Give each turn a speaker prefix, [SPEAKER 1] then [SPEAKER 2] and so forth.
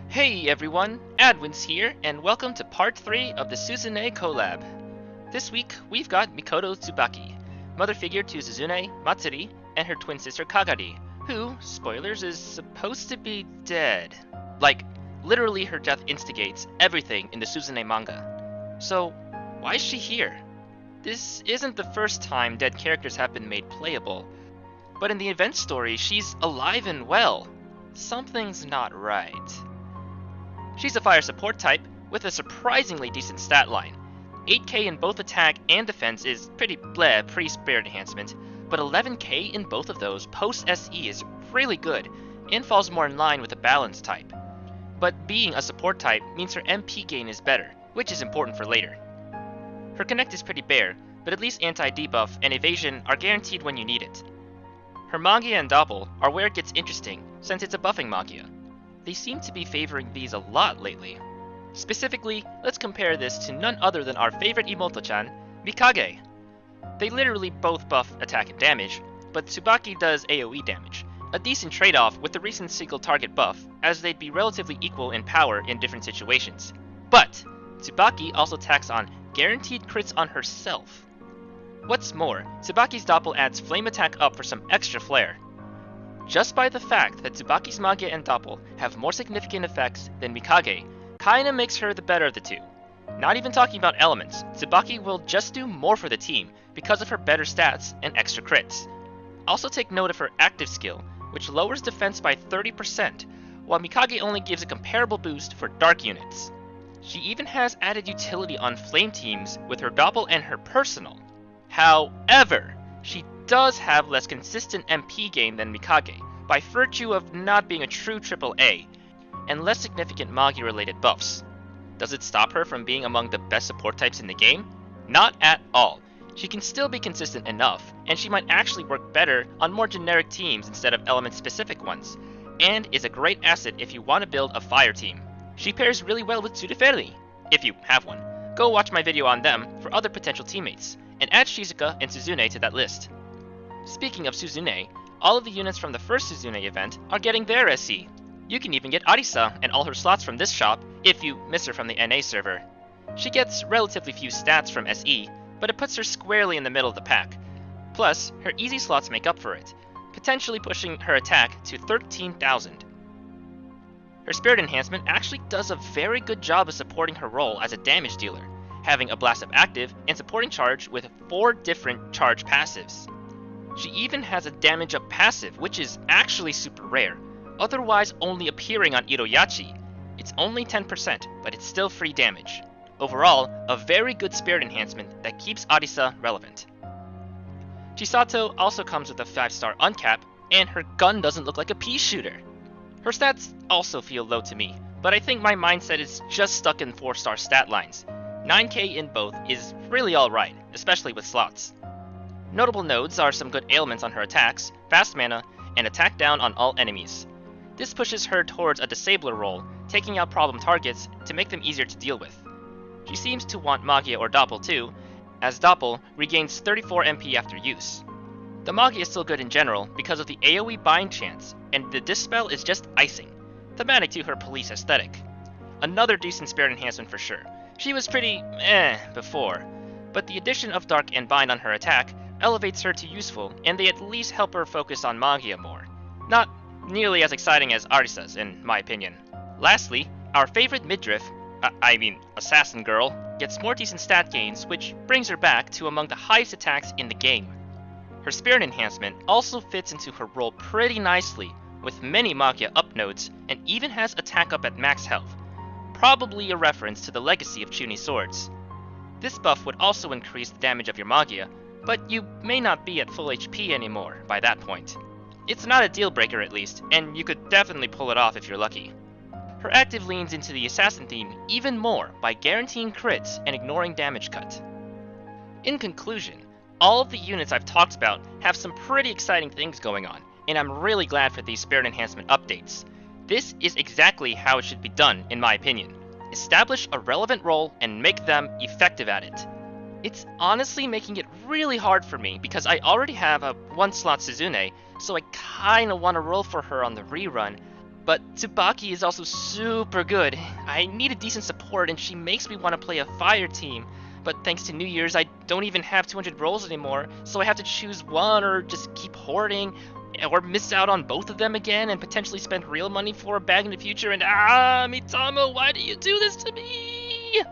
[SPEAKER 1] Hey everyone, Adwin's here, and welcome to part 3 of the Suzune collab. This week, we've got Mikoto Tsubaki, mother figure to Suzune, Matsuri, and her twin sister Kagari, who, spoilers, is supposed to be dead. Like, literally her death instigates everything in the Suzune manga. So, why is she here? This isn't the first time dead characters have been made playable, but in the event story, she's alive and well. Something's not right. She's a fire support type with a surprisingly decent stat line. 8k in both attack and defense is pretty bleh pre-spirit enhancement, but 11k in both of those post-SE is really good and falls more in line with a balance type. But being a support type means her MP gain is better, which is important for later. Her connect is pretty bare, but at least anti-debuff and evasion are guaranteed when you need it. Her Magia and Doppel are where it gets interesting, since it's a buffing Magia. They seem to be favoring these a lot lately. Specifically, let's compare this to none other than our favorite Imoto-chan, Mikage. They literally both buff attack and damage, but Tsubaki does AoE damage, a decent trade-off with the recent single target buff, as they'd be relatively equal in power in different situations. But Tsubaki also tacks on guaranteed crits on herself. What's more, Tsubaki's Doppel adds flame attack up for some extra flair. Just by the fact that Tsubaki's Magia and Doppel have more significant effects than Mikage, kinda makes her the better of the two. Not even talking about elements, Tsubaki will just do more for the team because of her better stats and extra crits. Also take note of her active skill, which lowers defense by 30%, while Mikage only gives a comparable boost for dark units. She even has added utility on flame teams with her Doppel and her personal. However, she does have less consistent MP gain than Mikage, by virtue of not being a true AAA, and less significant Magi-related buffs. Does it stop her from being among the best support types in the game? Not at all. She can still be consistent enough, and she might actually work better on more generic teams instead of element-specific ones, and is a great asset if you want to build a fire team. She pairs really well with Tsuruferri, if you have one. Go watch my video on them for other potential teammates, and add Shizuka and Suzune to that list. Speaking of Suzune, all of the units from the first Suzune event are getting their SE. You can even get Arisa and all her slots from this shop if you miss her from the NA server. She gets relatively few stats from SE, but it puts her squarely in the middle of the pack. Plus, her easy slots make up for it, potentially pushing her attack to 13,000. Her spirit enhancement actually does a very good job of supporting her role as a damage dealer, having a blast up active and supporting charge with 4 different charge passives. She even has a damage up passive, which is actually super rare, otherwise only appearing on Iroyachi. It's only 10%, but it's still free damage. Overall, a very good spirit enhancement that keeps Arisa relevant. Chisato also comes with a 5-star uncap, and her gun doesn't look like a pea shooter. Her stats also feel low to me, but I think my mindset is just stuck in 4-star stat lines. 9k in both is really alright, especially with slots. Notable nodes are some good ailments on her attacks, fast mana, and attack down on all enemies. This pushes her towards a disabler role, taking out problem targets to make them easier to deal with. She seems to want Magia or Doppel too, as Doppel regains 34 MP after use. The Magia is still good in general because of the AoE bind chance, and the Dispel is just icing, thematic to her police aesthetic. Another decent spirit enhancement for sure. She was pretty before, but the addition of Dark and Bind on her attack elevates her to useful, and they at least help her focus on Magia more. Not nearly as exciting as Arisa's, in my opinion. Lastly, our favorite midriff, assassin girl, gets more decent stat gains, which brings her back to among the highest attacks in the game. Her spirit enhancement also fits into her role pretty nicely, with many Magia up nodes, and even has attack up at max health, probably a reference to the legacy of Chuni's swords. This buff would also increase the damage of your Magia, but you may not be at full HP anymore by that point. It's not a deal breaker at least, and you could definitely pull it off if you're lucky. Her active leans into the assassin theme even more by guaranteeing crits and ignoring damage cut. In conclusion, all of the units I've talked about have some pretty exciting things going on, and I'm really glad for these spirit enhancement updates. This is exactly how it should be done, in my opinion. Establish a relevant role and make them effective at it. It's honestly making it really hard for me because I already have a 1-slot Suzune, so I kinda wanna roll for her on the rerun, But Tsubaki is also super good. I need a decent support, and she makes me want to play a fire team. But thanks to New Year's, I don't even have 200 rolls anymore, so I have to choose one or just keep hoarding, or miss out on both of them again and potentially spend real money for a bag in the future. And Mitamo, why do you do this to me?